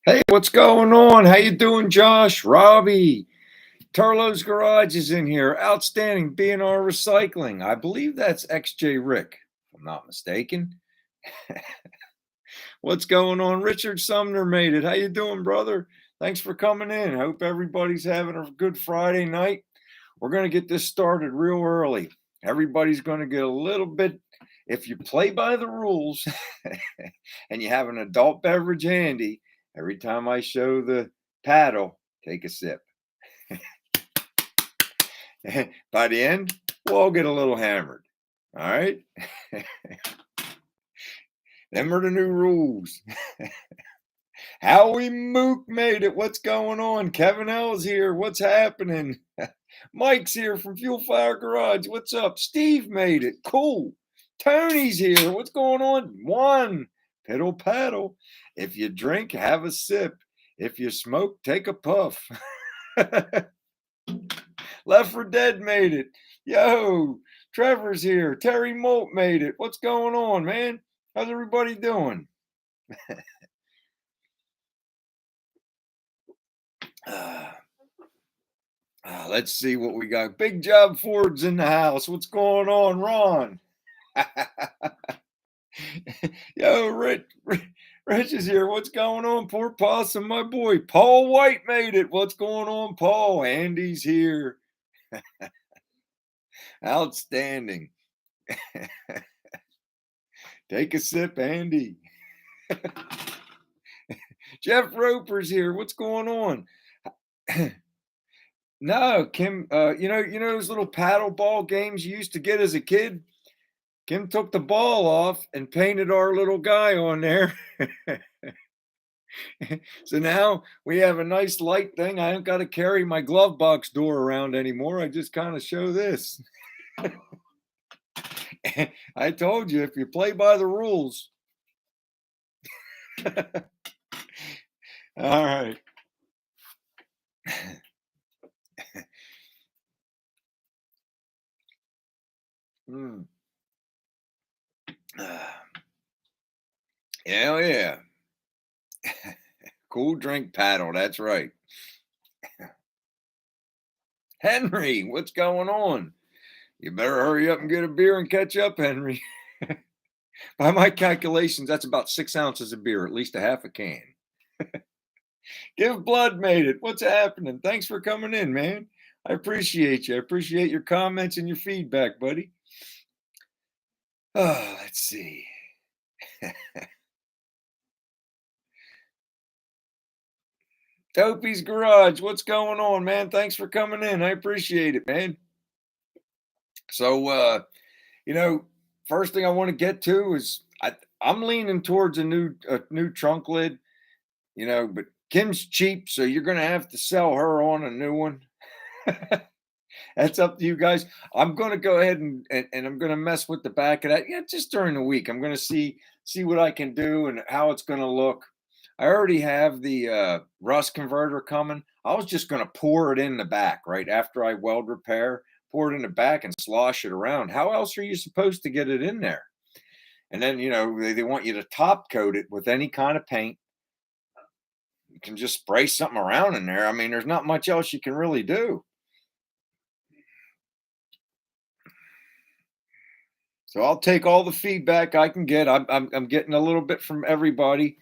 Hey, what's going on? How you doing, Josh? Robbie, Turlo's Garage is in here. Outstanding B&R Recycling. I believe that's XJ Rick, if I'm not mistaken. What's going on? Richard Sumner made it. How you doing, brother? Thanks for coming in. Hope everybody's having a good Friday night. We're going to get this started real early. Everybody's going to get a little bit, if you play by the rules and you have an adult beverage handy, every time I show the paddle, take a sip. By the end, we'll all get a little hammered. All right? Them are the new rules. Howie Mook made it. What's going on? Kevin L's here. What's happening? Mike's here from Fuel Fire Garage. What's up? Steve made it. Cool. Tony's here. What's going on? One. Piddle paddle. If you drink, have a sip. If you smoke, take a puff. Left for Dead made it. Yo, Trevor's here. Terry Molt made it. What's going on, man? How's everybody doing? Let's see what we got. Big Job Ford's in the house. What's going on, Ron? Yo, Rich is here. What's going on? Poor Possum, my boy. Paul White made it. What's going on, Paul? Andy's here. Outstanding. Take a sip, Andy. Jeff Roper's here. What's going on? No, Kim, you know those little paddle ball games you used to get as a kid? Kim took the ball off and painted our little guy on there. So now we have a nice light thing. I don't got to carry my glove box door around anymore. I just kind of show this. I told you, if you play by the rules. All right. Mm. Hell yeah. Cool drink paddle. That's right. Henry, what's going on? You better hurry up and get a beer and catch up, Henry. By my calculations, that's about 6 ounces of beer, at least a half a can. Give Blood made it. What's happening? Thanks for coming in, man. I appreciate you. I appreciate your comments and your feedback, buddy. Oh, let's see. Dopey's Garage, what's going on, man? Thanks for coming in. I appreciate it, man. So, first thing I want to get to is I'm leaning towards a new trunk lid, but Kim's cheap, so you're gonna have to sell her on a new one. That's up to you guys. I'm gonna go ahead and I'm gonna mess with the back of that. Yeah, just during the week. I'm gonna see what I can do and how it's gonna look. I already have the rust converter coming. I was just gonna pour it in the back right after I weld repair, pour it in the back and slosh it around. How else are you supposed to get it in there? And then they want you to top coat it with any kind of paint. You can just spray something around in there. I mean, there's not much else you can really do. So I'll take all the feedback I can get. I'm getting a little bit from everybody.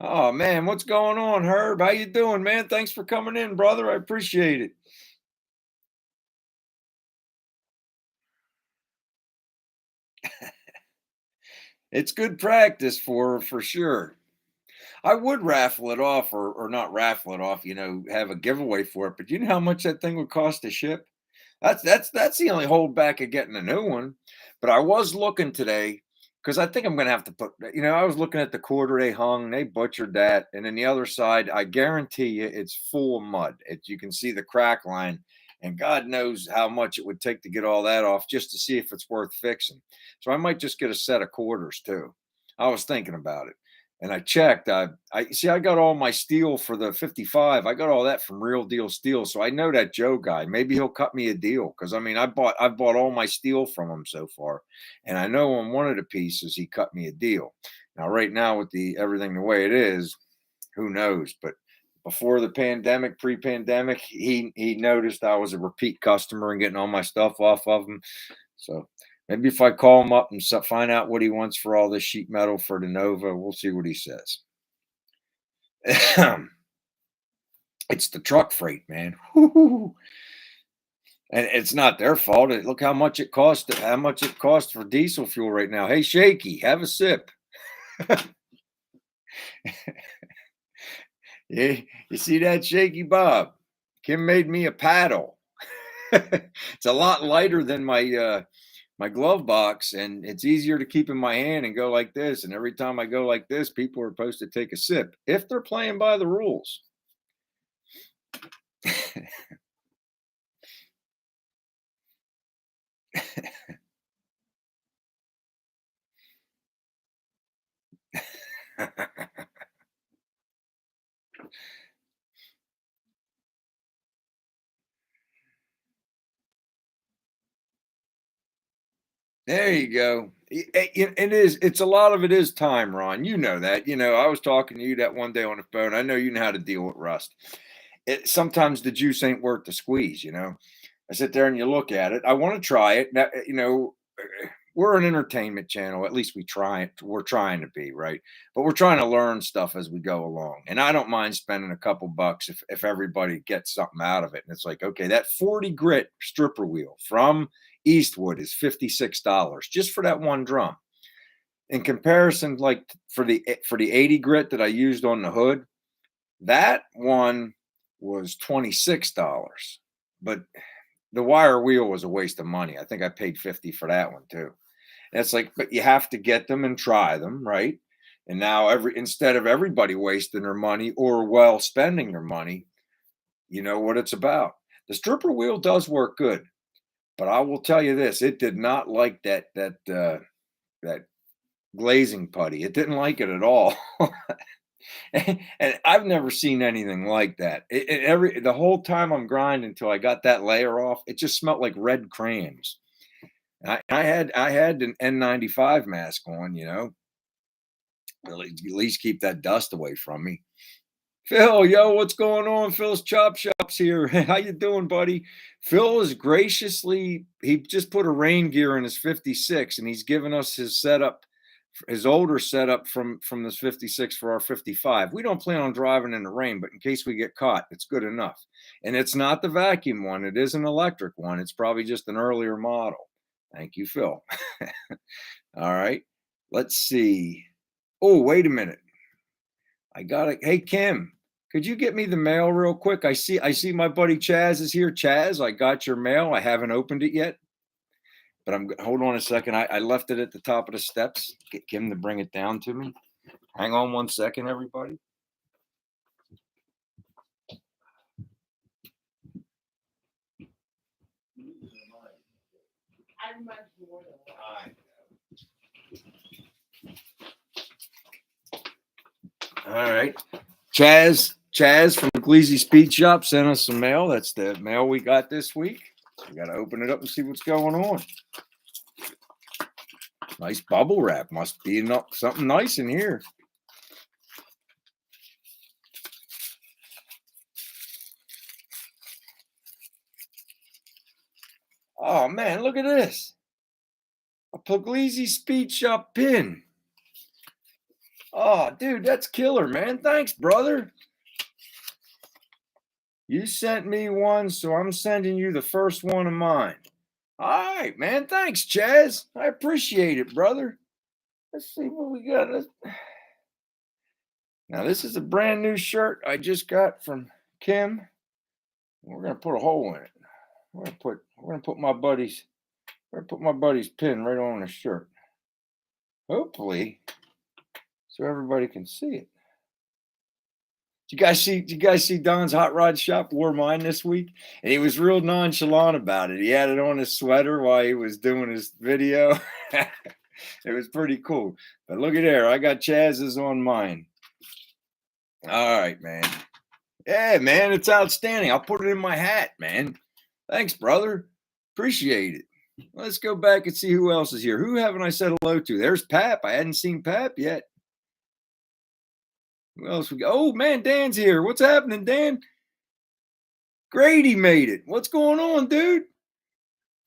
Oh man, what's going on, Herb? How you doing, man? Thanks for coming in, brother. I appreciate it. It's good practice for sure. I would raffle it off or not raffle it off, have a giveaway for it. But you know how much that thing would cost to ship? That's the only holdback of getting a new one. But I was looking today because I think I'm gonna have to put, I was looking at the quarter they hung, they butchered that, and then the other side, I guarantee you it's full of mud. You can see the crack line, and God knows how much it would take to get all that off just to see if it's worth fixing. So I might just get a set of quarters too. I was thinking about it. And I checked. I see. I got all my steel for the 55. I got all that from Real Deal Steel. So I know that Joe guy. Maybe he'll cut me a deal because I mean, I've bought all my steel from him so far, and I know on one of the pieces he cut me a deal. Now, right now, with the everything the way it is, who knows? But before the pandemic, pre-pandemic, he noticed I was a repeat customer and getting all my stuff off of him. So maybe if I call him up and find out what he wants for all this sheet metal for the Nova, we'll see what he says. It's the truck freight, man. Woo-hoo. And it's not their fault. Look how much it costs. How much it costs for diesel fuel right now. Hey, Shaky, have a sip. Yeah, you see that, Shaky Bob? Kim made me a paddle. It's a lot lighter than my glove box, and it's easier to keep in my hand and go like this. And every time I go like this, people are supposed to take a sip if they're playing by the rules. There you go. It is. It's a lot of it is time, Ron. You know that. I was talking to you that one day on the phone. I know you know how to deal with rust. Sometimes the juice ain't worth the squeeze. I sit there and you look at it. I want to try it. Now, we're an entertainment channel. At least we try it. We're trying to be, right? But we're trying to learn stuff as we go along. And I don't mind spending a couple bucks if everybody gets something out of it. And it's like, okay, that 40 grit stripper wheel from Eastwood is $56 just for that one drum. In comparison, like for the 80 grit that I used on the hood, that one was $26. But the wire wheel was a waste of money. I think I paid 50 for that one too. And it's like, but you have to get them and try them, right? And now instead of everybody wasting their money or well spending their money, you know what it's about. The stripper wheel does work good, but I will tell you this: it did not like that glazing putty. It didn't like it at all. And I've never seen anything like that. The whole time I'm grinding until I got that layer off, it just smelled like red crayons. I had an N95 mask on, at least keep that dust away from me. Phil, yo, what's going on? Phil's Chop Shop's here. How you doing, buddy? Phil is he just put a rain gear in his 56, and he's given us his setup, his older setup from this 56 for our 55. We don't plan on driving in the rain, but in case we get caught, it's good enough. And it's not the vacuum one. It is an electric one. It's probably just an earlier model. Thank you, Phil. All right. Let's see. Oh, wait a minute. I got it. Hey, Kim, could you get me the mail real quick? I see my buddy Chaz is here. Chaz, I got your mail. I haven't opened it yet, but hold on a second. I left it at the top of the steps. Get Kim to bring it down to me. Hang on one second, everybody. All right. Chaz from the Gleazy Speed Shop sent us some mail. That's the mail we got this week. We got to open it up and see what's going on. Nice bubble wrap. Must be something nice in here. Oh, man, look at this. A Puglisi Speed Shop pin. Oh, dude, that's killer, man. Thanks, brother. You sent me one, so I'm sending you the first one of mine. All right, man. Thanks, Chaz. I appreciate it, brother. Let's see what we got. Now, this is a brand new shirt I just got from Kim. We're gonna put a hole in it. We're gonna put my buddy's pin right on the shirt. Hopefully, so everybody can see it. Did you guys see Don's Hot Rod Shop wore mine this week? And he was real nonchalant about it. He had it on his sweater while he was doing his video. It was pretty cool. But look at there. I got Chaz's on mine. All right, man. Yeah, man, it's outstanding. I'll put it in my hat, man. Thanks, brother. Appreciate it. Let's go back and see who else is here. Who haven't I said hello to? There's Pap. I hadn't seen Pap yet. Who else we got? Oh man, Dan's here. What's happening, Dan? Grady made it. What's going on, dude?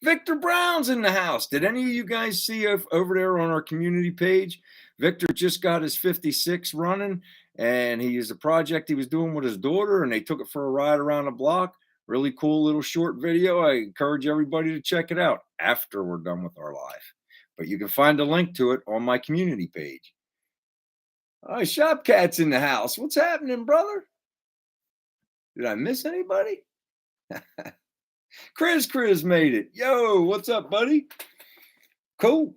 Victor Brown's in the house. Did any of you guys see over there on our community page? Victor just got his 56 running, and he is a project he was doing with his daughter, and they took it for a ride around the block. Really cool little short video. I encourage everybody to check it out after we're done with our live. But you can find a link to it on my community page. Oh, Shopcat's in the house. What's happening, brother? Did I miss anybody? Chris made it. Yo, what's up, buddy? Cool.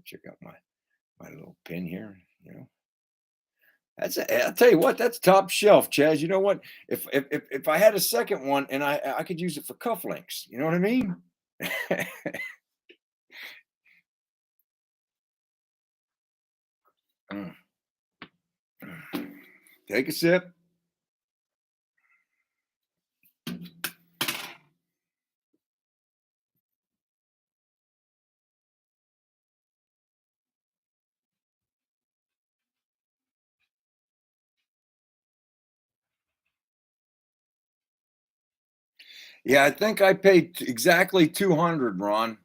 Check out my little pin here. You know, I'll tell you what, that's top shelf, Chaz. You know what? If I had a second one and I could use it for cufflinks, you know what I mean? Mm, mm. Take a sip. Yeah, I think I paid exactly 200, Ron.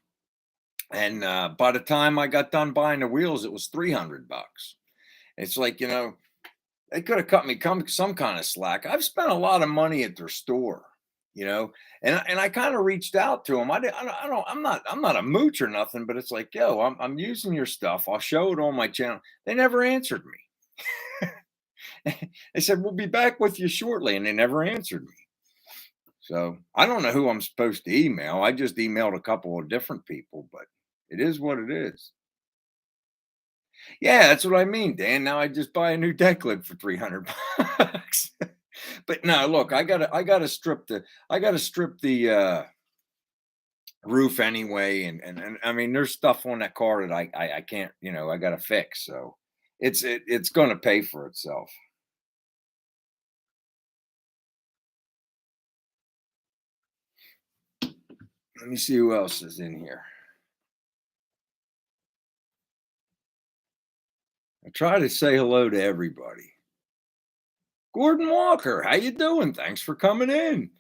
And by the time I got done buying the wheels, it was 300 bucks. It's like, they could have cut me some kind of slack. I've spent a lot of money at their store, and I kind of reached out to them. I'm not a mooch or nothing, but it's like, yo, I'm using your stuff. I'll show it on my channel. They never answered me. They said we'll be back with you shortly, and they never answered me. So I don't know who I'm supposed to email. I just emailed a couple of different people, but it is what it is. Yeah, that's what I mean, Dan. Now I just buy a new deck lid for 300 bucks. But no, look, I gotta strip the roof anyway, and I mean, there's stuff on that car that I can't, I gotta fix. So it's gonna pay for itself. Let me see who else is in here. I try to say hello to everybody. Gordon Walker, how you doing? Thanks for coming in.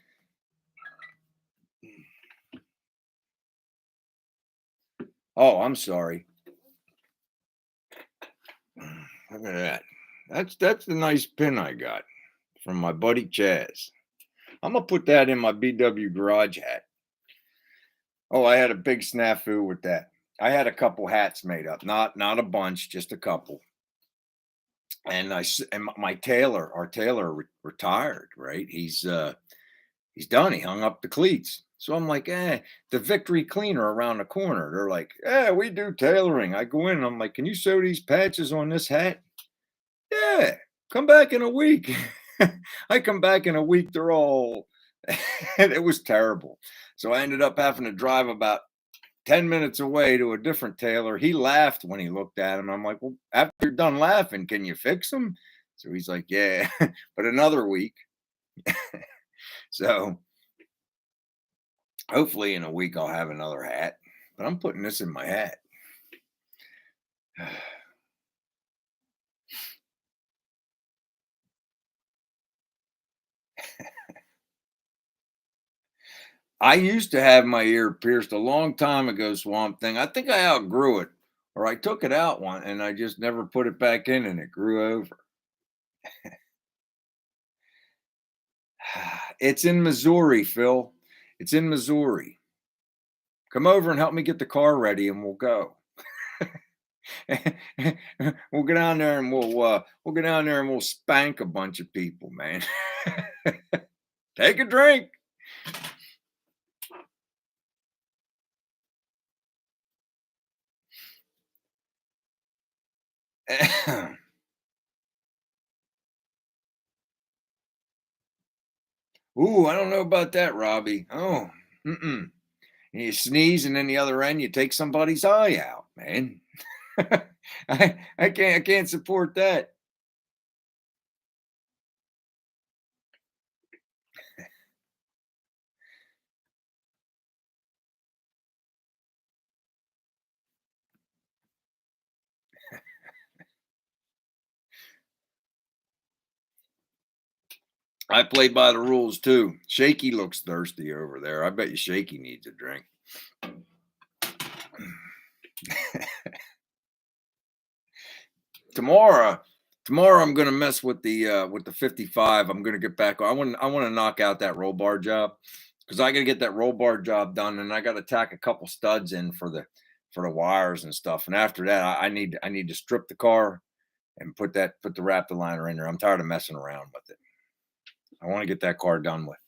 Oh, I'm sorry. Look at that. That's the nice pin I got from my buddy Chaz. I'm gonna put that in my BW garage hat. Oh, I had a big snafu with that. I had a couple hats made up, not a bunch, just a couple. And my tailor, our tailor retired, right? He's done. He hung up the cleats. So I'm like, the Victory Cleaner around the corner. They're like, we do tailoring. I go in and I'm like, can you sew these patches on this hat? Yeah, come back in a week. I come back in a week, they're all and it was terrible. So I ended up having to drive about 10 minutes away to a different tailor. He laughed when he looked at him. I'm like, well, after you're done laughing, can you fix them? So he's like, yeah, but another week. So hopefully in a week I'll have another hat. But I'm putting this in my hat. I used to have my ear pierced a long time ago, Swamp Thing. I think I outgrew it, or I took it out one and I just never put it back in and it grew over. It's in Missouri, Phil. It's in Missouri. Come over and help me get the car ready and we'll go. We'll go down there and we'll go down there and we'll spank a bunch of people, man. Take a drink. Ooh, I don't know about that, Robbie. Oh, mm-mm. And you sneeze, and then the other end, you take somebody's eye out, man. I can't support that. I play by the rules too. Shaky looks thirsty over there. I bet you Shaky needs a drink. tomorrow tomorrow I'm gonna mess with the 55. I'm gonna get back. I want to knock out that roll bar job because I gotta get that roll bar job done, and I gotta tack a couple studs in for the wires and stuff. And after that, I need to strip the car and put the Raptor liner in there. I'm tired of messing around with it. I want to get that car done with.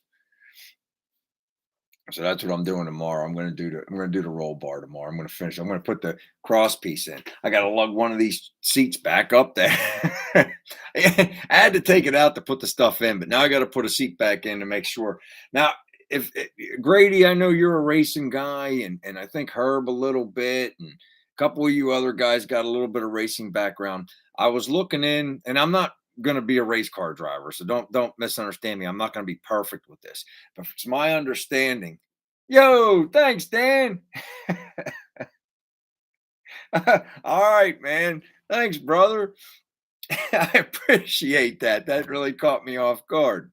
So that's what I'm doing tomorrow. I'm gonna do the roll bar tomorrow. I'm gonna finish. I'm gonna put the cross piece in. I gotta lug one of these seats back up there. I had to take it out to put the stuff in, but now I got to put a seat back in to make sure. Now, if Grady, I know you're a racing guy, and I think Herb a little bit, and a couple of you other guys got a little bit of racing background. I was looking in, and I'm not going to be a race car driver, so don't misunderstand me. I'm not going to be perfect with this, but it's my understanding. Yo, thanks, Dan. All right, man. Thanks, brother. I appreciate that. That really caught me off guard.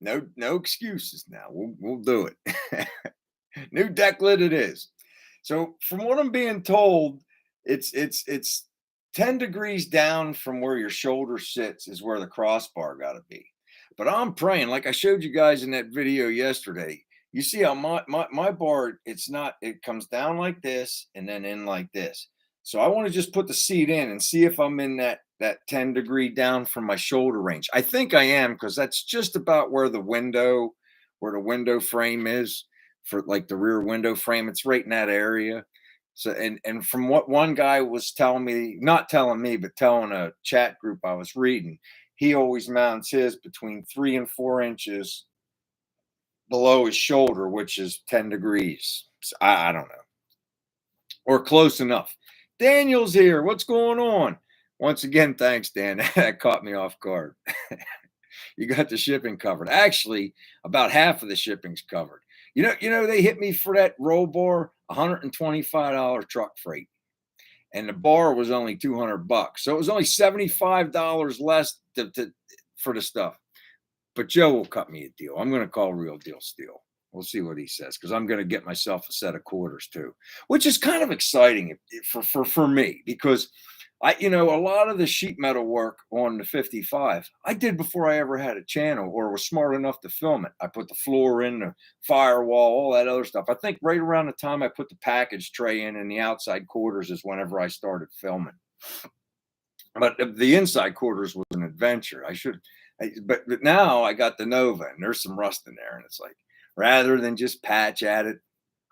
No excuses now. We'll do it. New deck lid it is. So from what I'm being told, it's 10 degrees down from where your shoulder sits is where the crossbar got to be. But I'm praying, like I showed you guys in that video yesterday. You see how my bar, it comes down like this and then in like this. So I want to just put the seat in and see if I'm in that 10-degree down from my shoulder range. I think I am because that's just about where the window frame is for like the rear window frame. It's right in that area. So and from what one guy was telling me, not telling me, but telling a chat group I was reading, he always mounts his between 3 and 4 inches below his shoulder, which is 10 degrees. So I don't know. Or close enough. Daniel's here. What's going on? Once again, thanks, Dan. That caught me off guard. You got the shipping covered. Actually, about half of the shipping's covered. They hit me for that roll bar, $125 truck freight, and the bar was only $200, so it was only $75 less for the stuff. But Joe will cut me a deal. I'm going to call Real Deal Steel. We'll see what he says because I'm going to get myself a set of quarters too, which is kind of exciting for me because a lot of the sheet metal work on the 55 I did before I ever had a channel or was smart enough to film it. I put the floor in, the firewall, all that other stuff. I think right around the time I put the package tray in and the outside quarters is whenever I started filming. But the inside quarters was an adventure. But now I got the Nova and there's some rust in there, and it's like rather than just patch at it,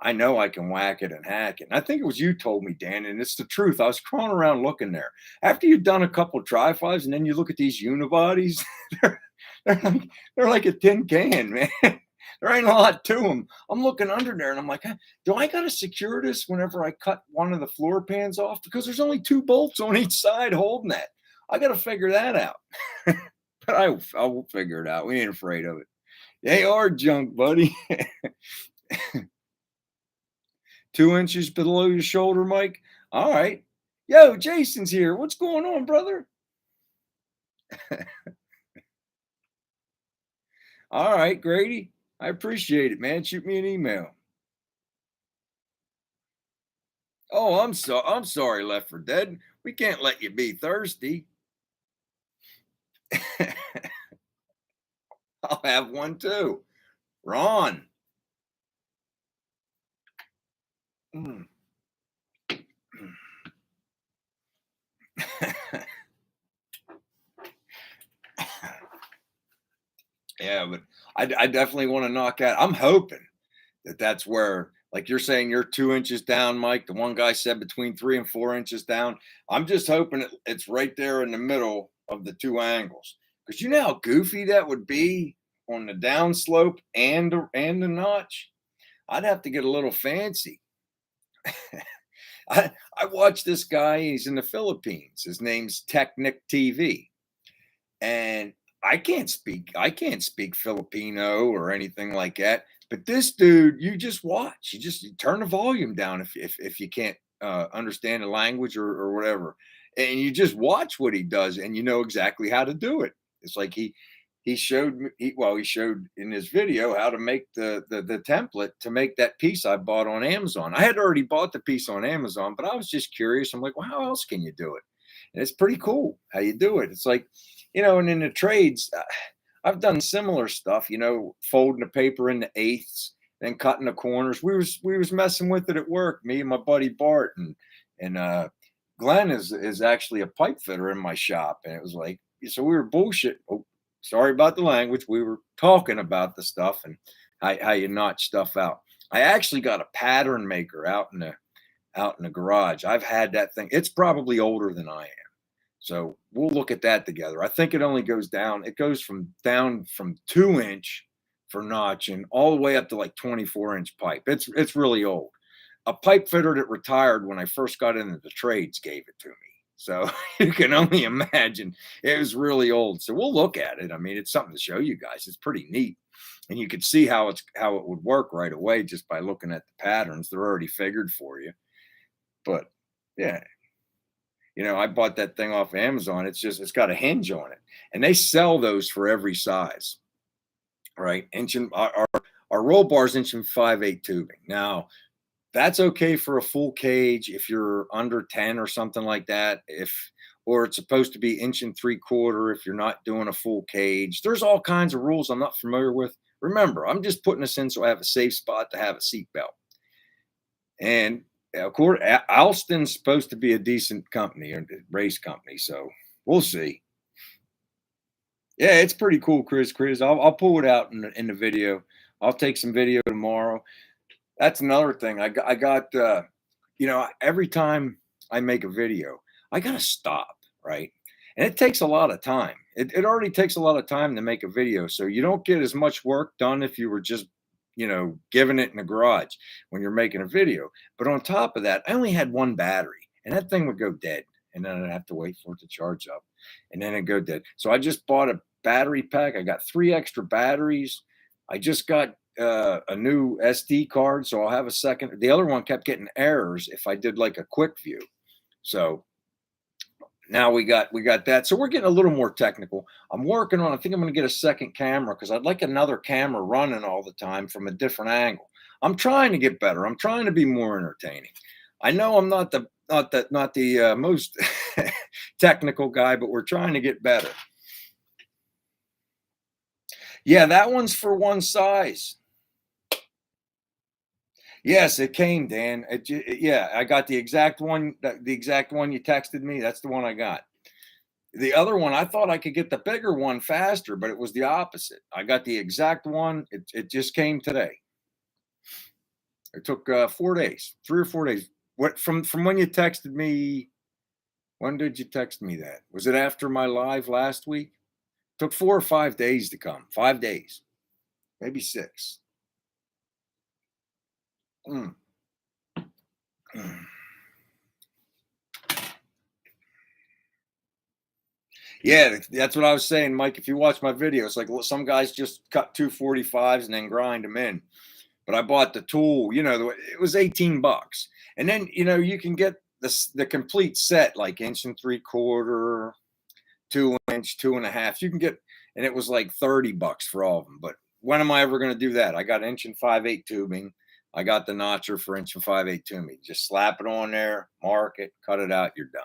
I know I can whack it and hack it. And I think it was you told me, Dan, and it's the truth. I was crawling around looking there. After you've done a couple tri-fives and then you look at these unibodies, they're, they're like a tin can, man. There ain't a lot to them. I'm looking under there and I'm like, do I got to secure this whenever I cut one of the floor pans off? Because there's only 2 bolts on each side holding that. I got to figure that out. But I will figure it out. We ain't afraid of it. They are junk, buddy. 2 inches below your shoulder, Mike. All right. Yo, Jason's here. What's going on, brother? All right, Grady. I appreciate it, man. Shoot me an email. Oh, I'm sorry, Left for Dead. We can't let you be thirsty. I'll have one too. Ron. Mm. Yeah, but I definitely want to knock out. I'm hoping that's where, like you're saying, you're 2 inches down, Mike. The one guy said between 3 and 4 inches down. I'm just hoping it's right there in the middle of the two angles. Because you know how goofy that would be on the downslope and the notch. I'd have to get a little fancy. I watched this guy. He's in the Philippines. His name's Technic TV, and I can't speak Filipino or anything like that. But this dude, you just watch. You turn the volume down if you can't understand the language or whatever, and you just watch what he does, and you know exactly how to do it. It's like he showed in his video how to make the template to make that piece I bought on Amazon. I had already bought the piece on Amazon, but I was just curious. I'm like, well, how else can you do it? And it's pretty cool how you do it. It's like, and in the trades, I've done similar stuff, folding the paper into eighths, then cutting the corners. We was messing with it at work, me and my buddy Bart, and Glenn is actually a pipe fitter in my shop, and it was like, so we were bullshit. Oh, sorry about the language. We were talking about the stuff and how you notch stuff out. I actually got a pattern maker out in the garage. I've had that thing. It's probably older than I am. So we'll look at that together. I think it only goes down. It goes down from 2 inch for notching all the way up to like 24-inch pipe. It's really old. A pipe fitter that retired when I first got into the trades gave it to me. So you can only imagine it was really old. So we'll look at it. I mean, it's something to show you guys. It's pretty neat. And you could see how it would work right away just by looking at the patterns. They're already figured for you. But yeah, I bought that thing off Amazon. It's got a hinge on it, and they sell those for every size, right? Our roll bar's 1.58" tubing. Now, that's okay for a full cage if you're under 10 or something like that. Or it's supposed to be 1.75" if you're not doing a full cage. There's all kinds of rules I'm not familiar with. Remember, I'm just putting this in so I have a safe spot to have a seatbelt. And of course, Alston's supposed to be a decent company or race company, so we'll see. Yeah, it's pretty cool, Chris. I'll pull it out in the video. I'll take some video tomorrow. That's another thing. I got every time I make a video, I gotta stop, right? And it takes a lot of time. It already takes a lot of time to make a video, so you don't get as much work done if you were just giving it in the garage when you're making a video. But on top of that, I only had one battery, and that thing would go dead, and then I'd have to wait for it to charge up, and then it'd go dead. So I just bought a battery pack. I got 3 extra batteries. I just got a new SD card, so I'll have a second. The other one kept getting errors if I did like a quick view. So now we got that. So we're getting a little more technical. I'm working on, I think I'm going to get a second camera because I'd like another camera running all the time from a different angle. I'm trying to get better. I'm trying to be more entertaining. I know I'm not the most technical guy, but we're trying to get better. Yeah, that one's for one size. Yes, it came, Dan. Yeah, I got the exact one you texted me. That's the one I got. The other one, I thought I could get the bigger one faster, but it was the opposite. I got the exact one. It just came today. It took 4 days, 3 or 4 days. What from when you texted me? When did you text me that? Was it after my live last week? It took 4 or 5 days to come. 5 days, maybe 6. Mm. Yeah, that's what I was saying, Mike. If you watch my video, it's like some guys just cut 245s and then grind them in. But I bought the tool, it was $18. And then, you can get the complete set, like 1.75", 2-inch, 2.5. You can get, and it was like $30 for all of them. But when am I ever going to do that? I got 1.58" tubing. I got the notcher for 1.58" tubing. Just slap it on there, mark it, cut it out, you're done.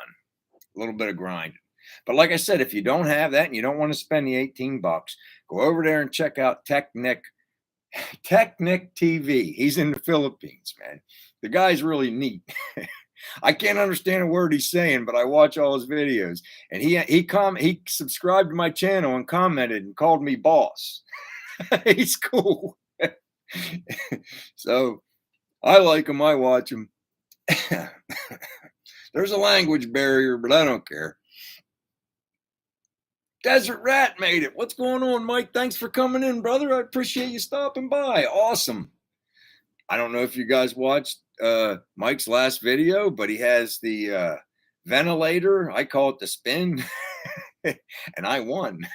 A little bit of grinding. But like I said, if you don't have that and you don't want to spend the $18, go over there and check out Technic TV. He's in the Philippines, man. The guy's really neat. I can't understand a word he's saying, but I watch all his videos. And he subscribed to my channel and commented and called me boss. He's cool. So I like him. I watch him. There's a language barrier, but I don't care. Desert Rat made it. What's going on, Mike? Thanks for coming in, brother. I appreciate you stopping by. Awesome. I don't know if you guys watched Mike's last video, but he has the ventilator. I call it the spin. And I won.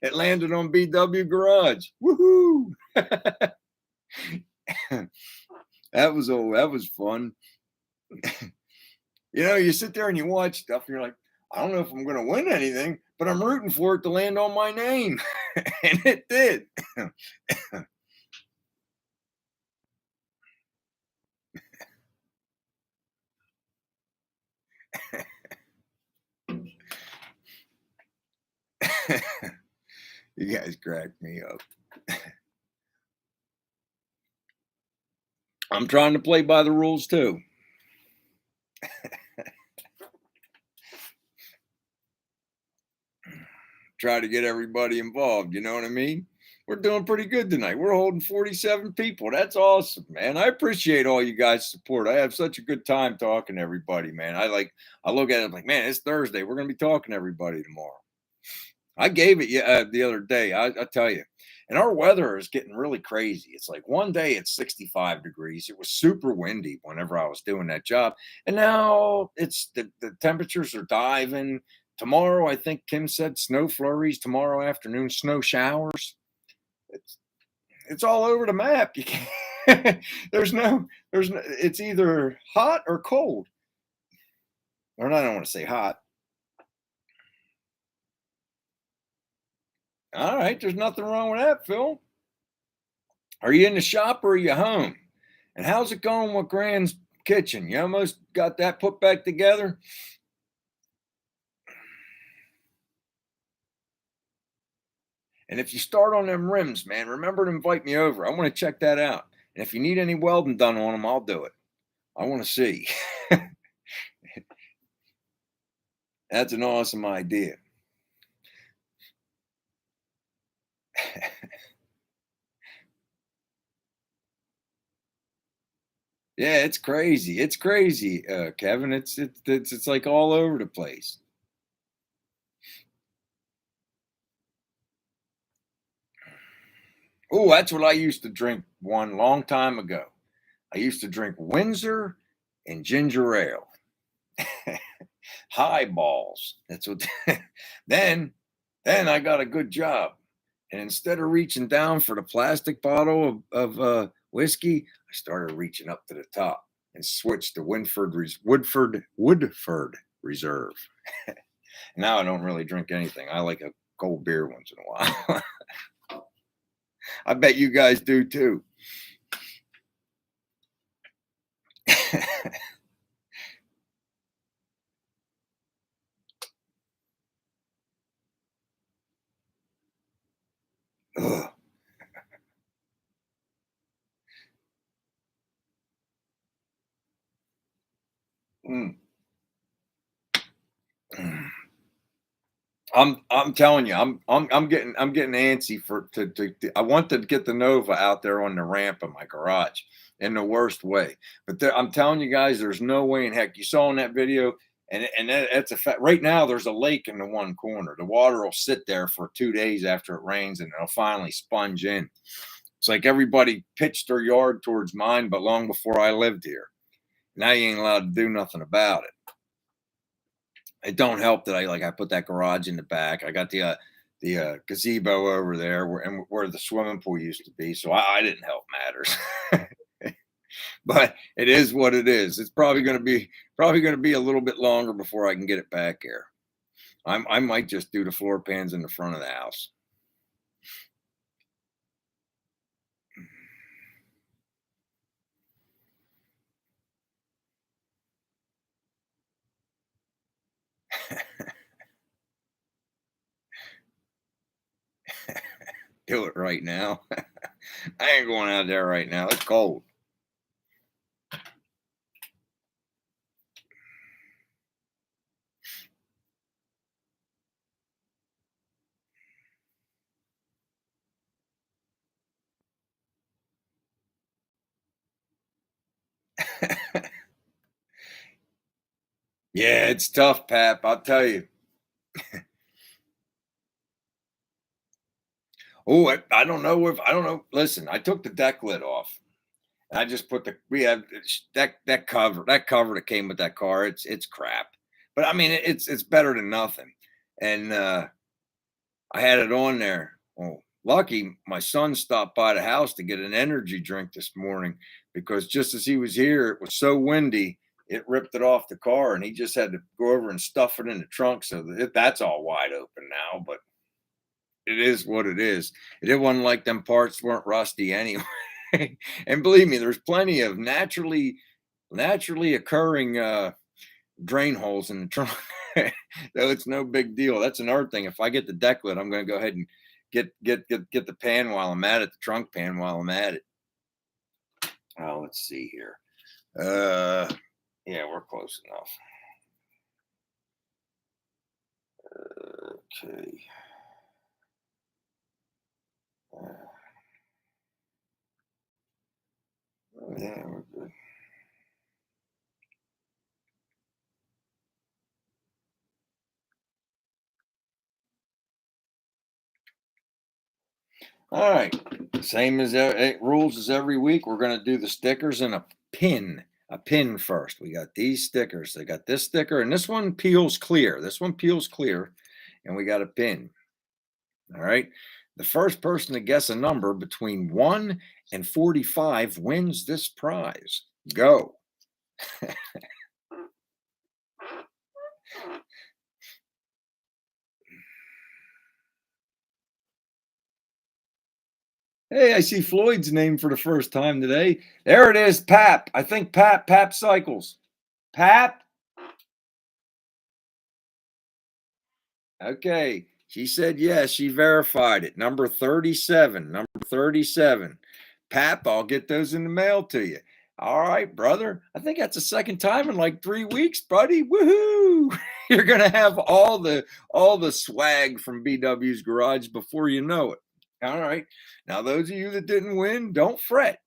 It landed on BW Garage. Woohoo! That was fun. You sit there and you watch stuff and you're like, I don't know if I'm going to win anything, but I'm rooting for it to land on my name. And it did. You guys cracked me up. I'm trying to play by the rules too. Try to get everybody involved. You know what I mean? We're doing pretty good tonight. We're holding 47 people. That's awesome, man. I appreciate all you guys' support. I have such a good time talking to everybody, man. I look at it like, man, it's Thursday. We're gonna be talking to everybody tomorrow. I gave it the other day. I tell you, and our weather is getting really crazy. It's like one day it's 65 degrees. It was super windy whenever I was doing that job, and now it's the temperatures are diving. Tomorrow, I think Kim said snow flurries. Tomorrow afternoon, snow showers. It's it's all over the map. You can't. There's no. It's either hot or cold. Or I don't want to say hot. All right, there's nothing wrong with that, Phil. Are you in the shop or are you home? And how's it going with Grand's kitchen? You almost got that put back together? And if you start on them rims, man, remember to invite me over. I want to check that out. And if you need any welding done on them, I'll do it. I want to see. That's an awesome idea. Yeah, it's crazy. It's crazy, Kevin. It's like all over the place. Oh, that's what I used to drink one long time ago. I used to drink Windsor and ginger ale. Highballs. That's what. then, then I got a good job, and instead of reaching down for the plastic bottle of whiskey, I started reaching up to the top and switched to Woodford Reserve. Now I don't really drink anything. I like a cold beer once in a while. I bet you guys do too. Ugh. Mm. Mm. I'm telling you, I'm getting antsy I want to get the Nova out there on the ramp in my garage in the worst way. But I'm telling you guys, there's no way in heck. You saw in that video, that's a fact. Right now, there's a lake in the one corner. The water will sit there for 2 days after it rains, and it'll finally sponge in. It's like everybody pitched their yard towards mine, but long before I lived here. Now you ain't allowed to do nothing about it. It don't help that I put that garage in the back. I got the gazebo over there where the swimming pool used to be, so I didn't help matters. But it is what it is. It's probably gonna be a little bit longer before I can get it back here. I might just do the floor pans in the front of the house. Do it right now. I ain't going out there right now. It's cold. Yeah, it's tough, Pap. I'll tell you. Oh, I don't know if I don't know. Listen, I took the deck lid off. I just put the we have that cover that came with that car. It's crap, but I mean it's better than nothing. And I had it on there. Well, lucky my son stopped by the house to get an energy drink this morning because just as he was here, it was so windy. it ripped it off the car, and he just had to go over and stuff it in the trunk, so that's all wide open now. But it is what it is. It wasn't like them parts weren't rusty anyway. And believe me, there's plenty of naturally occurring drain holes in the trunk. So it's no big deal. That's another thing. If I get the deck lid, I'm going to go ahead and get the pan while I'm at it, the trunk pan while I'm at it. Oh, let's see here. Yeah, we're close enough. Okay. Oh, yeah, we're good. All right. Same as rules as every week. We're going to do the stickers and a pin. A pin first. We got these stickers. They got this sticker, and this one peels clear. This one peels clear, and we got a pin. All right. The first person to guess a number between 1 and 45 wins this prize. Go. Hey, I see Floyd's name for the first time today. There it is, Pap. I think Pap Cycles. Pap. Okay. She said yes. She verified it. Number 37. Number 37. Pap, I'll get those in the mail to you. All right, brother. I think that's the second time in like 3 weeks, buddy. Woohoo! You're gonna have all the swag from BW's garage before you know it. All right. Now, those of you that didn't win, don't fret.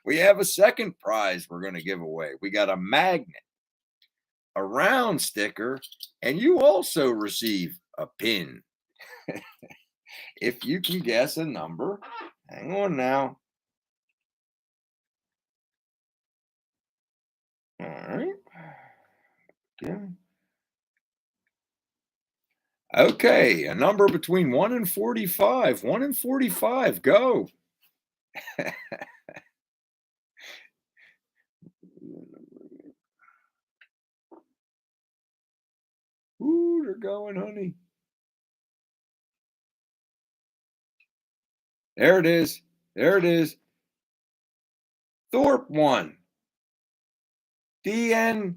We have a second prize we're going to give away. We got a magnet, a round sticker, and you also receive a pin. If you can guess a number, hang on now. All right. Okay. Okay, a number between 1 and 45. 1 and 45. Go. Ooh, they're going, honey. There it is. There it is. Thorpe won. DNM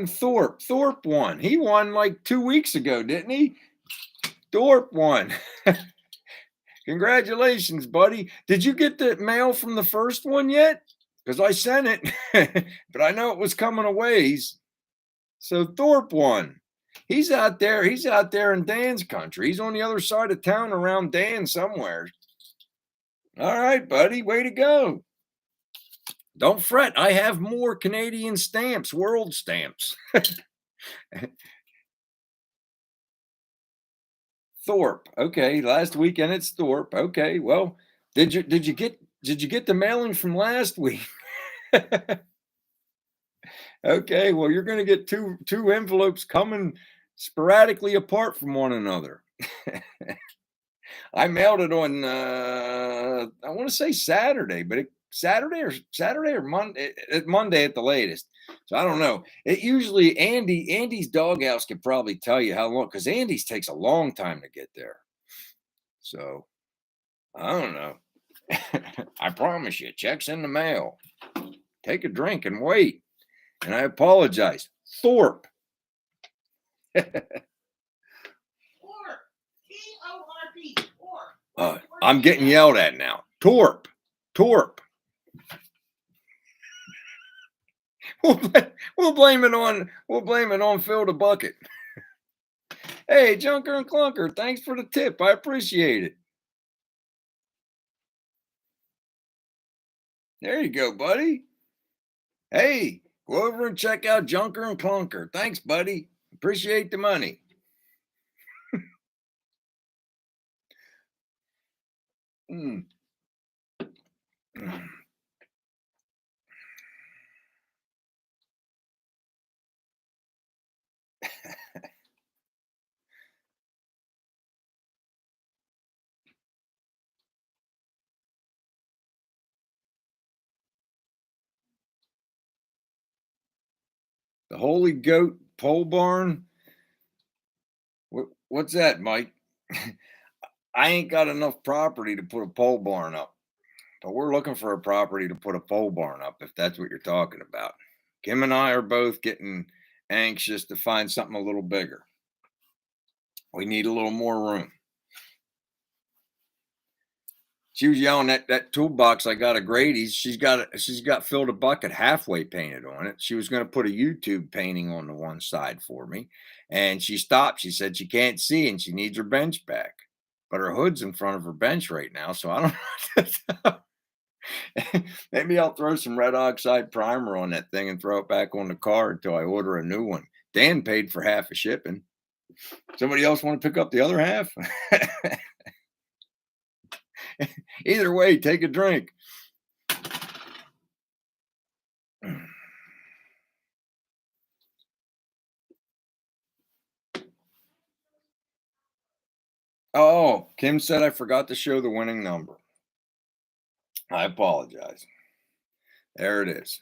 Thorpe. Thorpe won. He won like 2 weeks ago, didn't he? Thorpe won. Congratulations, buddy. Did you get the mail from the first one yet? Because I sent it, but I know it was coming a ways. So Thorpe won. He's out there. He's out there in Dan's country. He's on the other side of town around Dan somewhere. All right, buddy. Way to go. Don't fret. I have more Canadian stamps, world stamps. Thorpe. Okay, last weekend it's Thorpe. Okay, well, did you get the mailing from last week? Okay, well, you're going to get two envelopes coming sporadically apart from one another. I mailed it on I want to say Saturday, but Saturday or Monday, Monday at the latest. So I don't know. It usually Andy's doghouse could probably tell you how long, because Andy's takes a long time to get there. So I don't know. I promise you, checks in the mail. Take a drink and wait. And I apologize. Thorpe. T-O-R-P. I'm getting yelled at now. Torp. Torp. We'll blame it on Phil the Bucket. Hey, Junker and Clunker, thanks for the tip. I appreciate it. There you go, buddy. Hey, go over and check out Junker and Clunker. Thanks, buddy. Appreciate the money. Mm. The Holy Goat Pole Barn. What's that, Mike? I ain't got enough property to put a pole barn up, but we're looking for a property to put a pole barn up, if that's what you're talking about. Kim and I are both getting anxious to find something a little bigger. We need a little more room. She was yelling at that toolbox I got a Grady's. She's got filled a bucket halfway painted on it. She was going to put a YouTube painting on the one side for me, and she stopped. She said she can't see and she needs her bench back, but her hood's in front of her bench right now, so I don't know. Maybe I'll throw some red oxide primer on that thing and throw it back on the car until I order a new one. Dan paid for half of shipping. Somebody else want to pick up the other half? Either way, take a drink. Oh, Kim said I forgot to show the winning number. I apologize. There it is.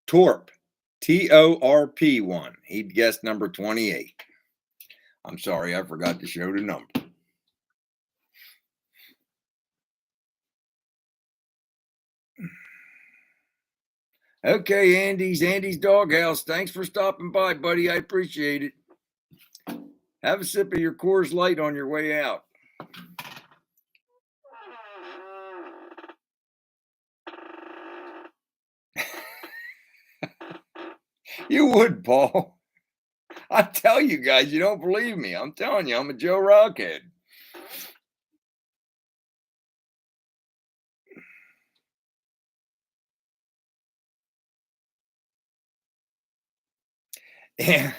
Torp, TORP 1. He'd guessed number 28. I'm sorry, I forgot to show the number. Okay, Andy's Doghouse. Thanks for stopping by, buddy. I appreciate it. Have a sip of your Coors Light on your way out. You would, Paul. I tell you guys, you don't believe me. I'm telling you, I'm a Joe Rockhead. Yeah.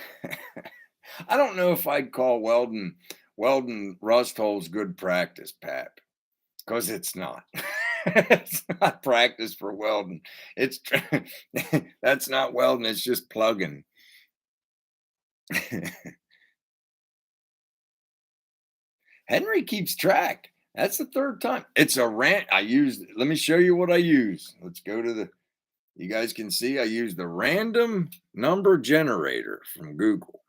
I don't know if I'd call welding rust holes good practice, Pap, because it's not. It's not practice for welding. It's that's not welding. It's just plugging. Henry keeps track. That's the third time. It's a rant. I used. Let me show you what I use. Let's go to the. You guys can see I use the random number generator from Google.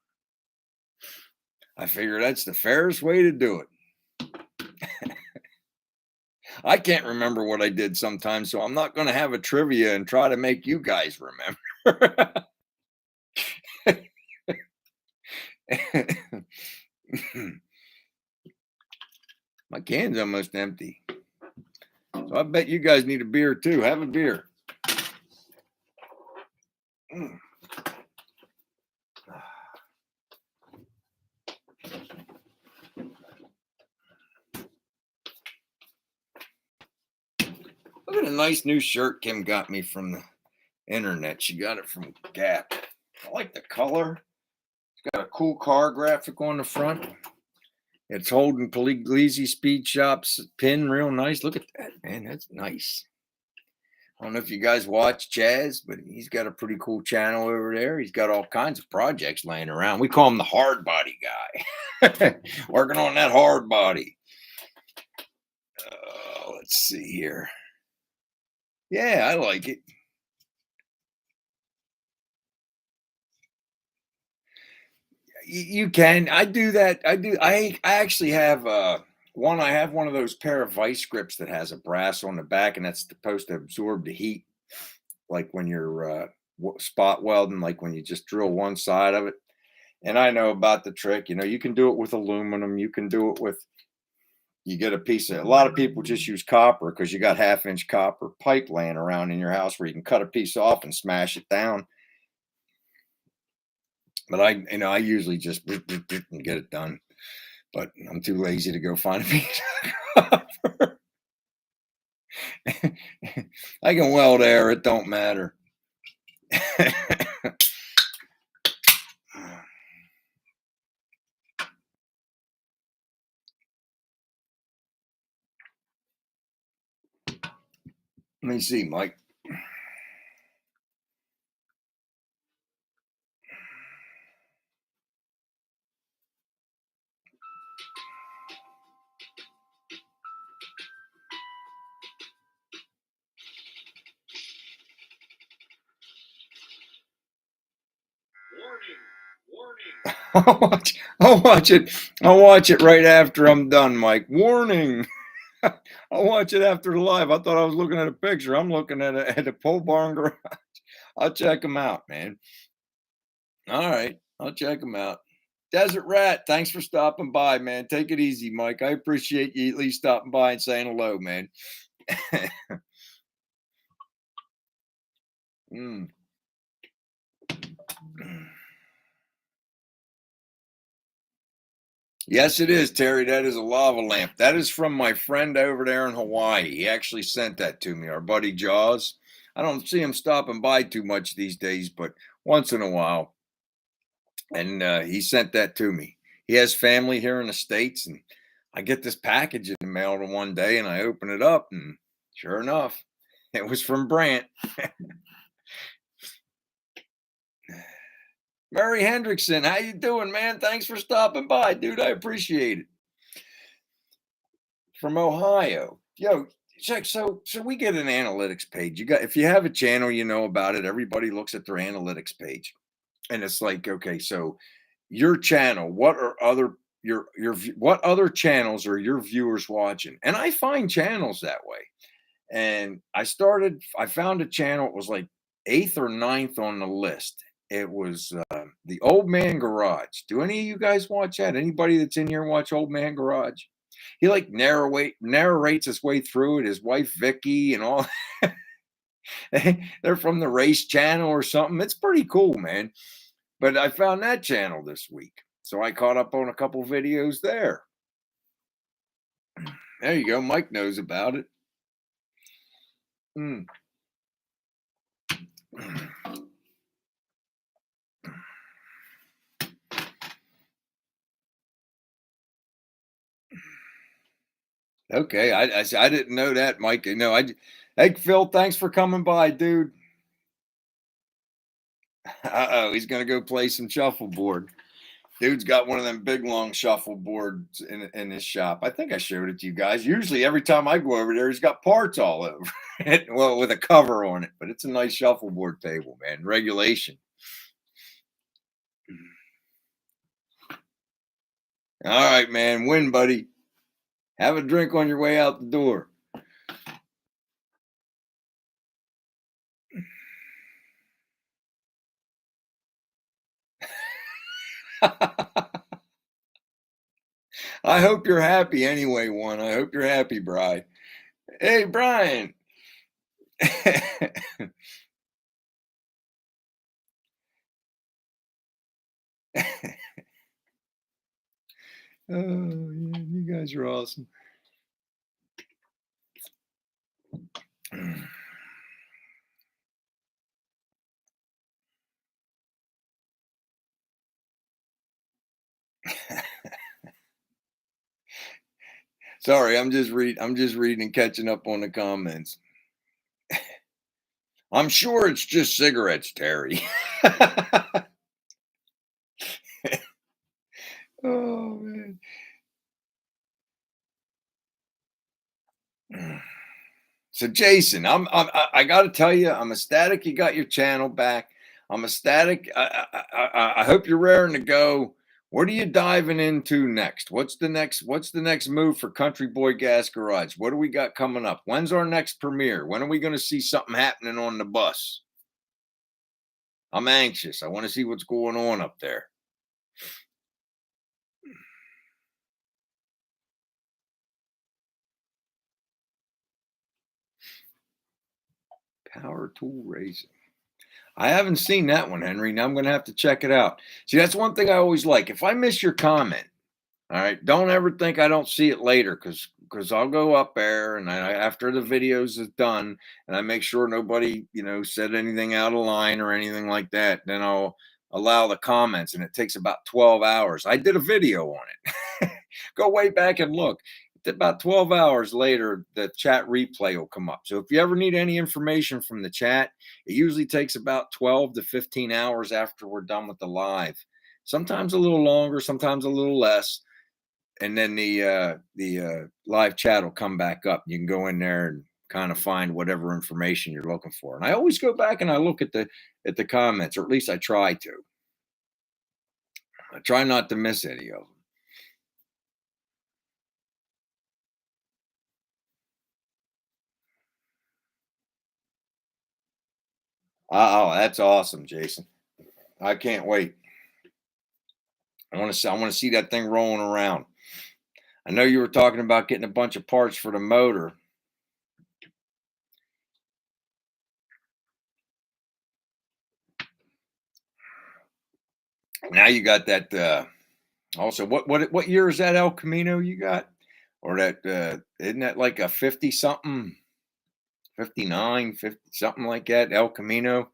I figure that's the fairest way to do it. I can't remember what I did sometimes, so I'm not going to have a trivia and try to make you guys remember. My can's almost empty. So I bet you guys need a beer too. Have a beer. Look at a nice new shirt Kim got me from the internet. She got it from Gap. I like the color. It's got a cool car graphic on the front. It's holding Puglisi Speed Shop's pin real nice. Look at that, man. That's nice. I don't know if you guys watch Chaz, but he's got a pretty cool channel over there. He's got all kinds of projects laying around. We call him the hard body guy. Working on that hard body. Let's see here. Yeah, I like it. You can. I do that. I actually have one. I have one of those pair of vice grips that has a brass on the back, and that's supposed to absorb the heat, like when you're spot welding, like when you just drill one side of it. And I know about the trick. You know, you can do it with aluminum. You can do it with. You get a piece of. A lot of people just use copper because you got half-inch copper pipe laying around in your house where you can cut a piece off and smash it down. But I usually just and get it done. But I'm too lazy to go find a piece of copper. I can weld air, it don't matter. Let me see, Mike. I'll watch it. I'll watch it right after I'm done, Mike. Warning. I'll watch it after the live. I thought I was looking at a picture. I'm looking at a pole barn garage. I'll check them out, man. All right. I'll check them out. Desert Rat, thanks for stopping by, man. Take it easy, Mike. I appreciate you at least stopping by and saying hello, man. Mm. Yes, it is, Terry. That is a lava lamp. That is from my friend over there in Hawaii. He actually sent that to me, our buddy Jaws. I don't see him stopping by too much these days, but once in a while. And he sent that to me. He has family here in the States, and I get this package in the mail one day, and I open it up, and sure enough, it was from Brant. Murray Hendrickson, how you doing, man? Thanks for stopping by, dude. I appreciate it. From Ohio. Yo, check. So we get an analytics page. You got if you have a channel, you know about it. Everybody looks at their analytics page. And it's like, okay, so your channel, what are other what other channels are your viewers watching? And I find channels that way. And I found a channel, it was like eighth or ninth on the list. It was the Old Man Garage. Do any of you guys watch that? Anybody that's in here watch Old Man Garage? He like narrates his way through it. His wife Vicky and all they're from the race channel or something. It's pretty cool, man. But I found that channel this week. So I caught up on a couple videos there. There you go. Mike knows about it. Mm. Okay, I didn't know that, Mike. No, hey Phil, thanks for coming by, dude. Uh-oh, he's gonna go play some shuffleboard. Dude's got one of them big long shuffleboards in his shop. I think I showed it to you guys. Usually, every time I go over there, he's got parts all over it. Well, with a cover on it, but it's a nice shuffleboard table, man. Regulation. All right, man. Win, buddy. Have a drink on your way out the door. I hope you're happy anyway, one. I hope you're happy, Bri. Hey, Brian. Oh, yeah, you guys are awesome. Sorry, I'm just reading and catching up on the comments. I'm sure it's just cigarettes, Terry. Oh man. So Jason, I got to tell you, I'm ecstatic you got your channel back. I'm ecstatic. I hope you're raring to go. What are you diving into next? What's the next move for Country Boy Gas Garage? What do we got coming up? When's our next premiere? When are we going to see something happening on the bus? I'm anxious. I want to see what's going on up there. Power Tool Racing. I haven't seen that one, Henry. Now I'm going to have to check it out. See, that's one thing I always like. If I miss your comment, all right, don't ever think I don't see it later, because I'll go up there and after the videos is done and I make sure nobody said anything out of line or anything like that. Then I'll allow the comments, and it takes about 12 hours. I did a video on it. Go way back and look. About 12 hours later, the chat replay will come up. So if you ever need any information from the chat, it usually takes about 12 to 15 hours after we're done with the live. Sometimes a little longer, sometimes a little less. And then the live chat will come back up. You can go in there and kind of find whatever information you're looking for. And I always go back and I look at the comments, or at least I try to. I try not to miss any of them. Oh, that's awesome, Jason. I can't wait. I want to see that thing rolling around. I know you were talking about getting a bunch of parts for the motor. Now you got that. Also, what year is that El Camino you got? Or that isn't that like a 50 something, 59, 50 something like that El Camino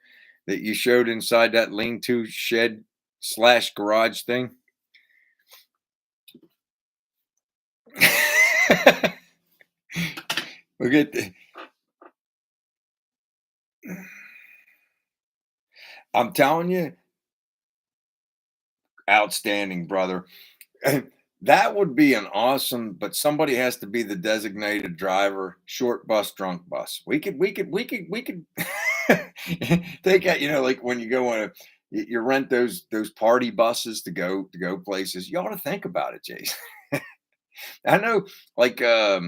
that you showed inside that lean-to shed slash garage thing? Look at the, I'm telling you, outstanding, brother. That would be an awesome, but somebody has to be the designated driver, short bus, drunk bus. We could take out, like when you go on you rent those party buses to go places. You ought to think about it, Jason. I know, like a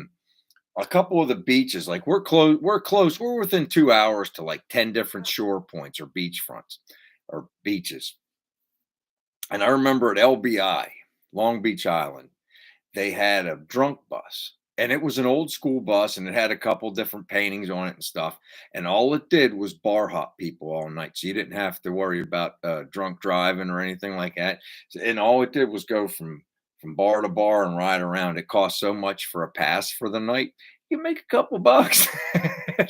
couple of the beaches, like we're within 2 hours to like 10 different shore points or beach fronts or beaches. And I remember at LBI, Long Beach Island, they had a drunk bus. And it was an old school bus and it had a couple different paintings on it and stuff. And all it did was bar hop people all night. So you didn't have to worry about drunk driving or anything like that. And all it did was go from bar to bar and ride around. It cost so much for a pass for the night. You make a couple bucks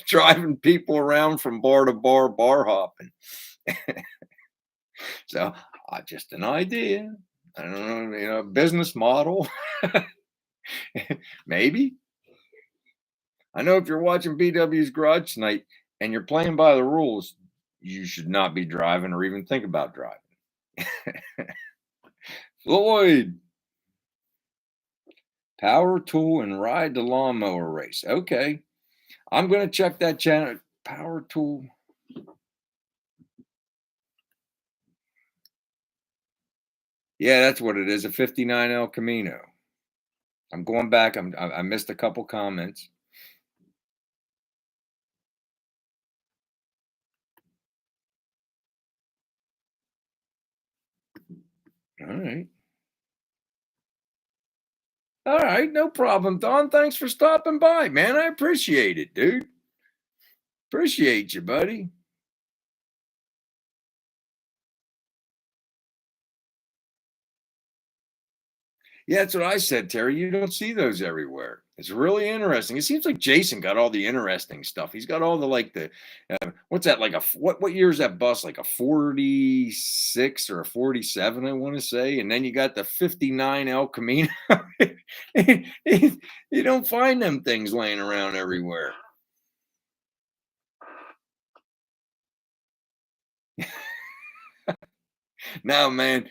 driving people around from bar to bar hopping. So just an idea. I don't know, business model. Maybe. I know if you're watching BW's Garage tonight and you're playing by the rules, you should not be driving or even think about driving. Floyd, power tool and ride the lawnmower race. Okay. I'm going to check that channel. Power tool. Yeah, that's what it is. A 59 El Camino. I'm going back. I missed a couple comments. All right. All right. No problem, Don. Thanks for stopping by, man. I appreciate it, dude. Appreciate you, buddy. Yeah, that's what I said, Terry. You don't see those everywhere. It's really interesting. It seems like Jason got all the interesting stuff. He's got all the like the what's that like what year is that bus like a 46 or a 47 I want to say, and then you got the 59 El Camino. You don't find them things laying around everywhere. Now, man,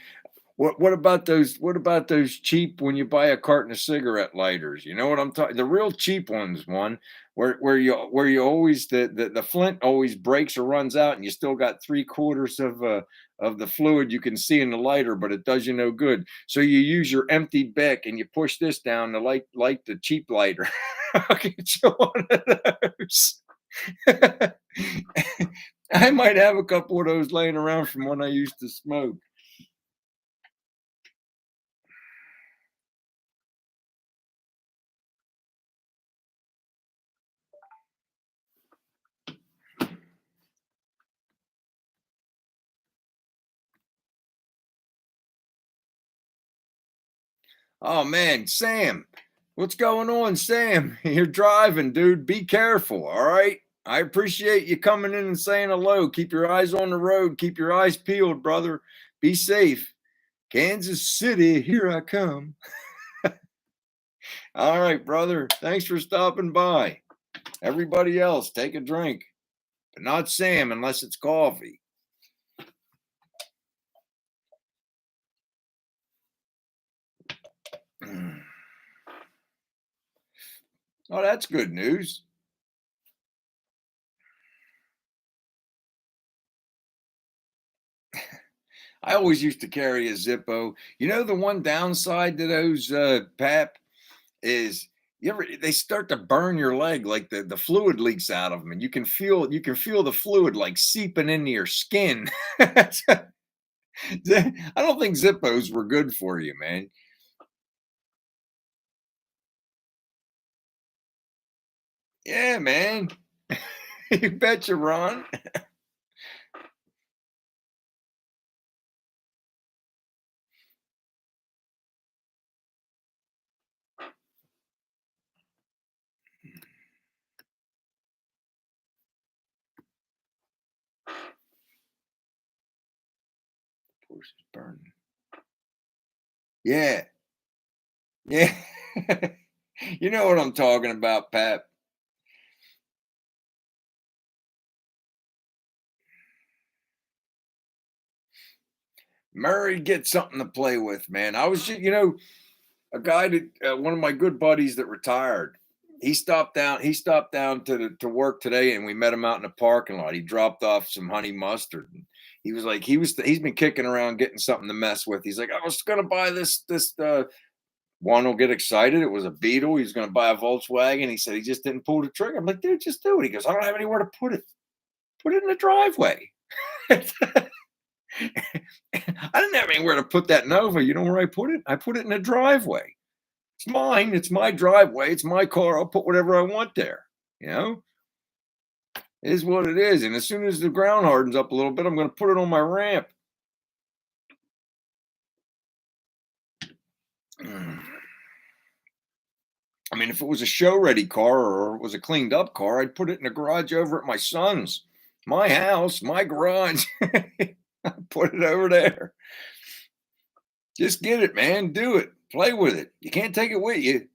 what about those cheap when you buy a carton of cigarette lighters? You know what I'm talking? The real cheap ones, one where you always the flint always breaks or runs out, and you still got 3/4 of the fluid you can see in the lighter, but it does you no good. So you use your empty bic and you push this down to light the cheap lighter. I'll get you one of those. I might have a couple of those laying around from when I used to smoke. Oh man, Sam, what's going on, Sam? You're driving, dude. Be careful, all right? I appreciate you coming in and saying hello. Keep your eyes on the road. Keep your eyes peeled, brother. Be safe. Kansas City, here I come. All right, brother. Thanks for stopping by. Everybody else, take a drink, but not Sam unless it's coffee. Oh, that's good news. I always used to carry a Zippo. You know, the one downside to those, Pap, is they start to burn your leg, like the fluid leaks out of them, and you can feel the fluid like seeping into your skin. I don't think Zippos were good for you, man. Yeah, man. You betcha, Ron. Of course, it's burning. Yeah, yeah. You know what I'm talking about, Pat. Murray gets something to play with, man. I was just, a guy that one of my good buddies that retired. He stopped down to work today, and we met him out in the parking lot. He dropped off some honey mustard. And he was like, he's been kicking around getting something to mess with. He's like, I was gonna buy this. One will get excited. It was a Beetle. He was gonna buy a Volkswagen. He said he just didn't pull the trigger. I'm like, dude, just do it. He goes, I don't have anywhere to put it. Put it in the driveway. I didn't have anywhere to put that Nova. You know where I put it? I put it in the driveway. It's mine. It's my driveway. It's my car. I'll put whatever I want there. You know, it is what it is. And as soon as the ground hardens up a little bit, I'm going to put it on my ramp. I mean, if it was a show ready car or it was a cleaned up car, I'd put it in the garage over at my son's, my house, my garage. Put it over there. Just get it, man. Do it. Play with it. You can't take it with you.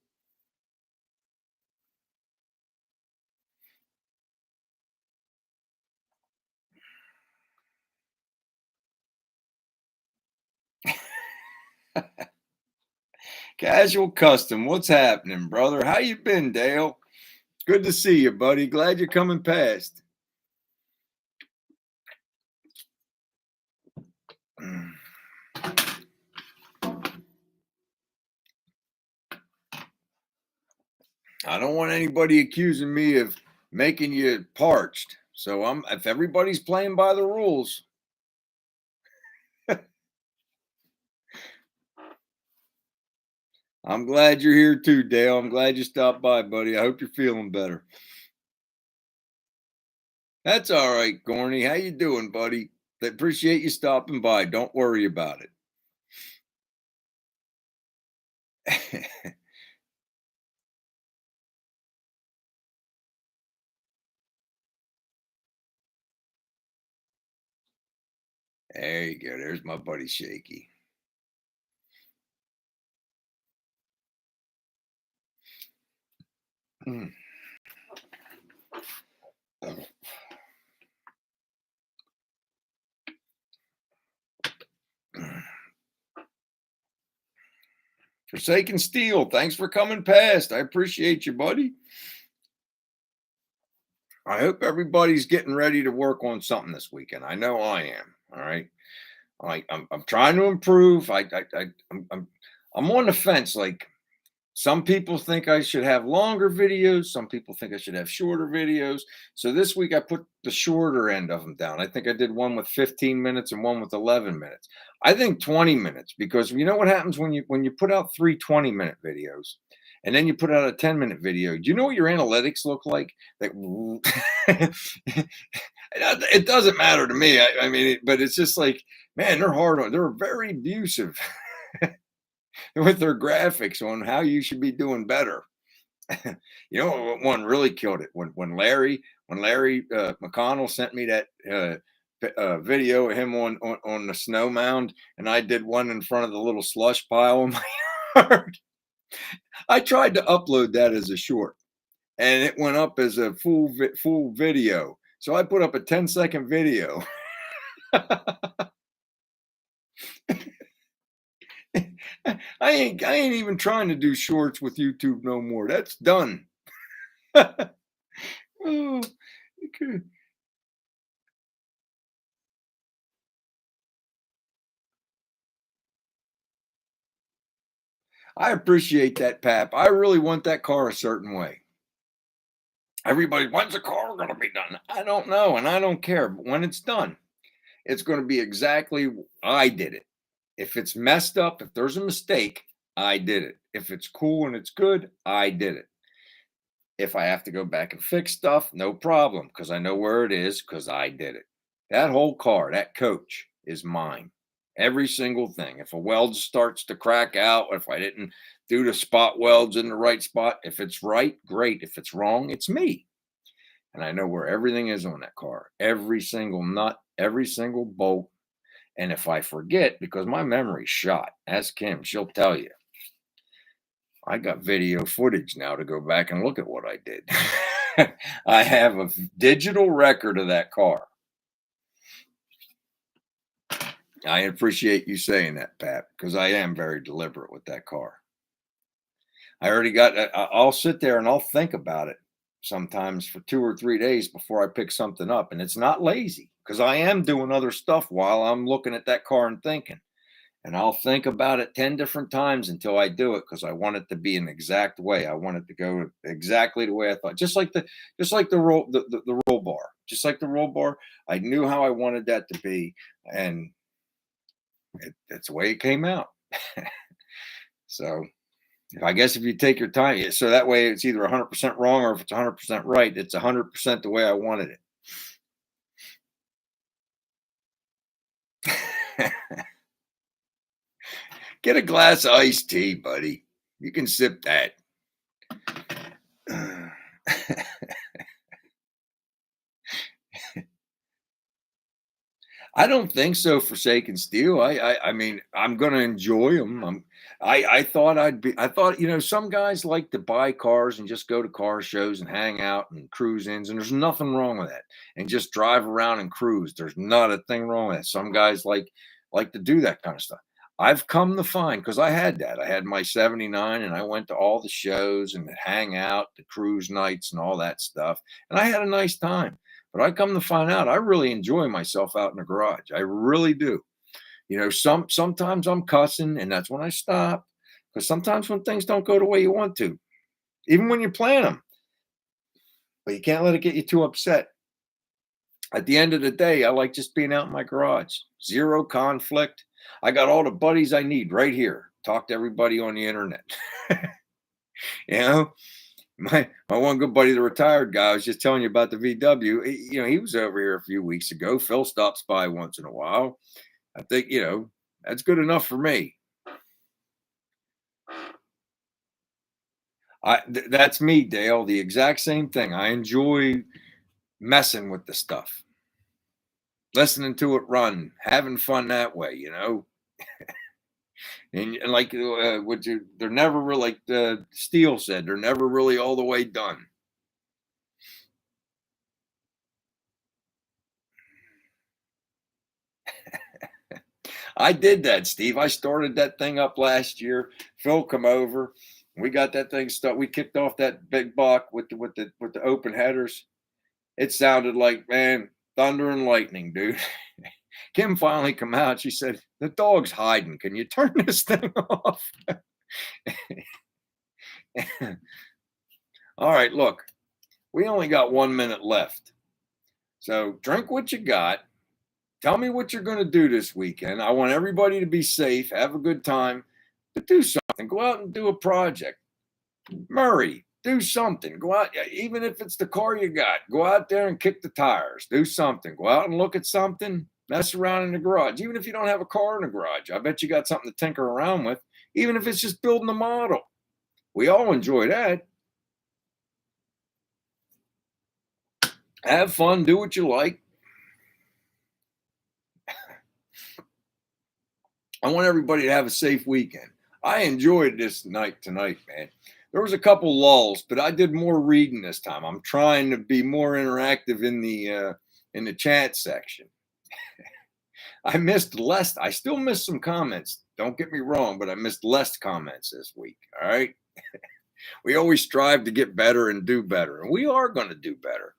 Casual Custom, what's happening, brother? How you been, Dale? Good to see you, buddy. Glad you're coming past. I don't want anybody accusing me of making you parched. So if everybody's playing by the rules, I'm glad you're here too, Dale. I'm glad you stopped by, buddy. I hope you're feeling better. That's all right, Gorney. How you doing, buddy? I appreciate you stopping by. Don't worry about it. There you go. There's my buddy Shaky. Mm. Forsaken Steel, thanks for coming past. I appreciate you, buddy. I hope everybody's getting ready to work on something this weekend. I know I am. All right. I'm trying to improve. I'm on the fence. Like, some people think I should have longer videos. Some people think I should have shorter videos. So this week I put the shorter end of them down. I think I did one with 15 minutes and one with 11 minutes. I think 20 minutes, because you know what happens when you put out 3 20-minute videos and then you put out a 10-minute video. Do you know what your analytics look like? Like, it doesn't matter to me. I mean, but it's just like, man, they're hard on. They're very abusive with their graphics on how you should be doing better. You know what one really killed it, when Larry McConnell sent me that video of him on the snow mound, and I did one in front of the little slush pile in my yard. I tried to upload that as a short, and it went up as a full video. So I put up a 10-second video. I ain't even trying to do shorts with YouTube no more. That's done. Oh, okay. I appreciate that, Pap. I really want that car a certain way. Everybody, when's the car going to be done? I don't know, and I don't care. But when it's done, it's going to be exactly I did it. If it's messed up, if there's a mistake, I did it. If it's cool and it's good, I did it. If I have to go back and fix stuff, no problem, because I know where it is because I did it. That whole car, that coach is mine. Every single thing. If a weld starts to crack out, if I didn't do the spot welds in the right spot, if it's right, great. If it's wrong, it's me. And I know where everything is on that car, every single nut, every single bolt. And if I forget, because my memory's shot, ask Kim, she'll tell you. I got video footage now to go back and look at what I did. I have a digital record of that car. I appreciate you saying that, Pat, because I am very deliberate with that car. I already got, I'll sit there and I'll think about it sometimes for 2 or 3 days before I pick something up. And it's not lazy because I am doing other stuff while I'm looking at that car and thinking. And I'll think about it 10 different times until I do it because I want it to be an exact way. I want it to go exactly the way I thought. Just like the roll bar. Just like the roll bar. I knew how I wanted that to be. And that's the way it came out. So I guess if you take your time, so that way it's either 100% wrong or if it's 100% right, it's 100% the way I wanted it. Get a glass of iced tea, buddy. You can sip that. I don't think so. Forsaken Steel. I mean, I'm gonna enjoy them. I thought I thought, some guys like to buy cars and just go to car shows and hang out and cruise ins, and there's nothing wrong with that. And just drive around and cruise. There's not a thing wrong with that. Some guys like to do that kind of stuff. I've come to find because I had that. I had my 79 and I went to all the shows and hang out, the cruise nights and all that stuff. And I had a nice time. But I come to find out I really enjoy myself out in the garage. I really do. Sometimes I'm cussing, and that's when I stop. Because sometimes when things don't go the way you want to, even when you plan them, but you can't let it get you too upset. At the end of the day, I like just being out in my garage. Zero conflict. I got all the buddies I need right here. Talk to everybody on the internet. you know, my one good buddy, the retired guy, I was just telling you about the VW. He was over here a few weeks ago. Phil stops by once in a while. I think that's good enough for me. That's me, Dale. The exact same thing. I enjoy messing with the stuff, listening to it run, having fun that way. And like they're never really, like Steele said, they're never really all the way done. I did that, Steve. I started that thing up last year. Phil come over. We got that thing stuck. We kicked off that big buck with the open headers. It sounded like, man, thunder and lightning, dude. Kim finally come out. She said, "The dog's hiding. Can you turn this thing off?" All right, look, we only got 1 minute left. So drink what you got. Tell me what you're going to do this weekend. I want everybody to be safe, have a good time, but do something. Go out and do a project. Murray, do something. Go out, even if it's the car you got, go out there and kick the tires. Do something. Go out and look at something. Mess around in the garage. Even if you don't have a car in the garage, I bet you got something to tinker around with, even if it's just building a model. We all enjoy that. Have fun. Do what you like. I want everybody to have a safe weekend. I enjoyed this night tonight, man. There was a couple lulls, but I did more reading this time. I'm trying to be more interactive in the chat section. I missed less. I still missed some comments. Don't get me wrong, but I missed less comments this week. All right. We always strive to get better and do better, and we are going to do better.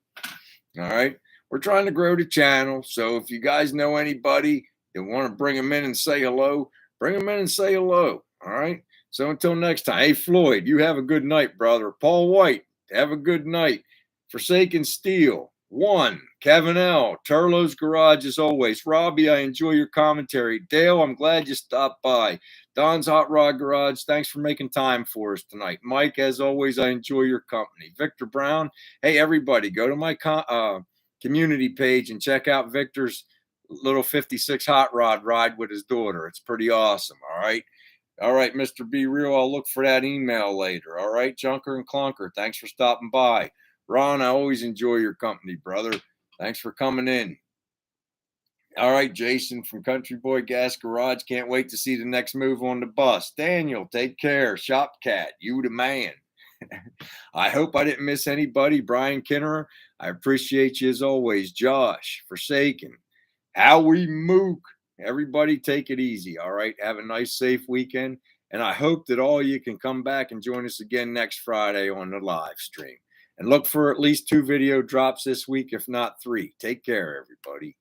All right. We're trying to grow the channel. So if you guys know anybody that want to bring them in and say hello, Bring them in and say hello. All right. So until next time, hey, Floyd, you have a good night, brother. Paul White, have a good night. Forsaken Steel, one. Kevin L., Turlo's Garage as always. Robbie, I enjoy your commentary. Dale, I'm glad you stopped by. Don's Hot Rod Garage, thanks for making time for us tonight. Mike, as always, I enjoy your company. Victor Brown, hey, everybody, go to my community page and check out Victor's little 56 hot rod ride with his daughter. It's pretty awesome. All right. All right, Mr. Be Real. I'll look for that email later. All right, Junker and Clunker. Thanks for stopping by. Ron, I always enjoy your company, brother. Thanks for coming in. All right, Jason from Country Boy Gas Garage. Can't wait to see the next move on the bus. Daniel, take care. Shop Cat, you the man. I hope I didn't miss anybody. Brian Kinnerer, I appreciate you as always. Josh, Forsaken, Howie Mook. Everybody take it easy. All right. Have a nice, safe weekend. And I hope that all you can come back and join us again next Friday on the live stream. And look for at least 2 video drops this week, if not 3. Take care, everybody.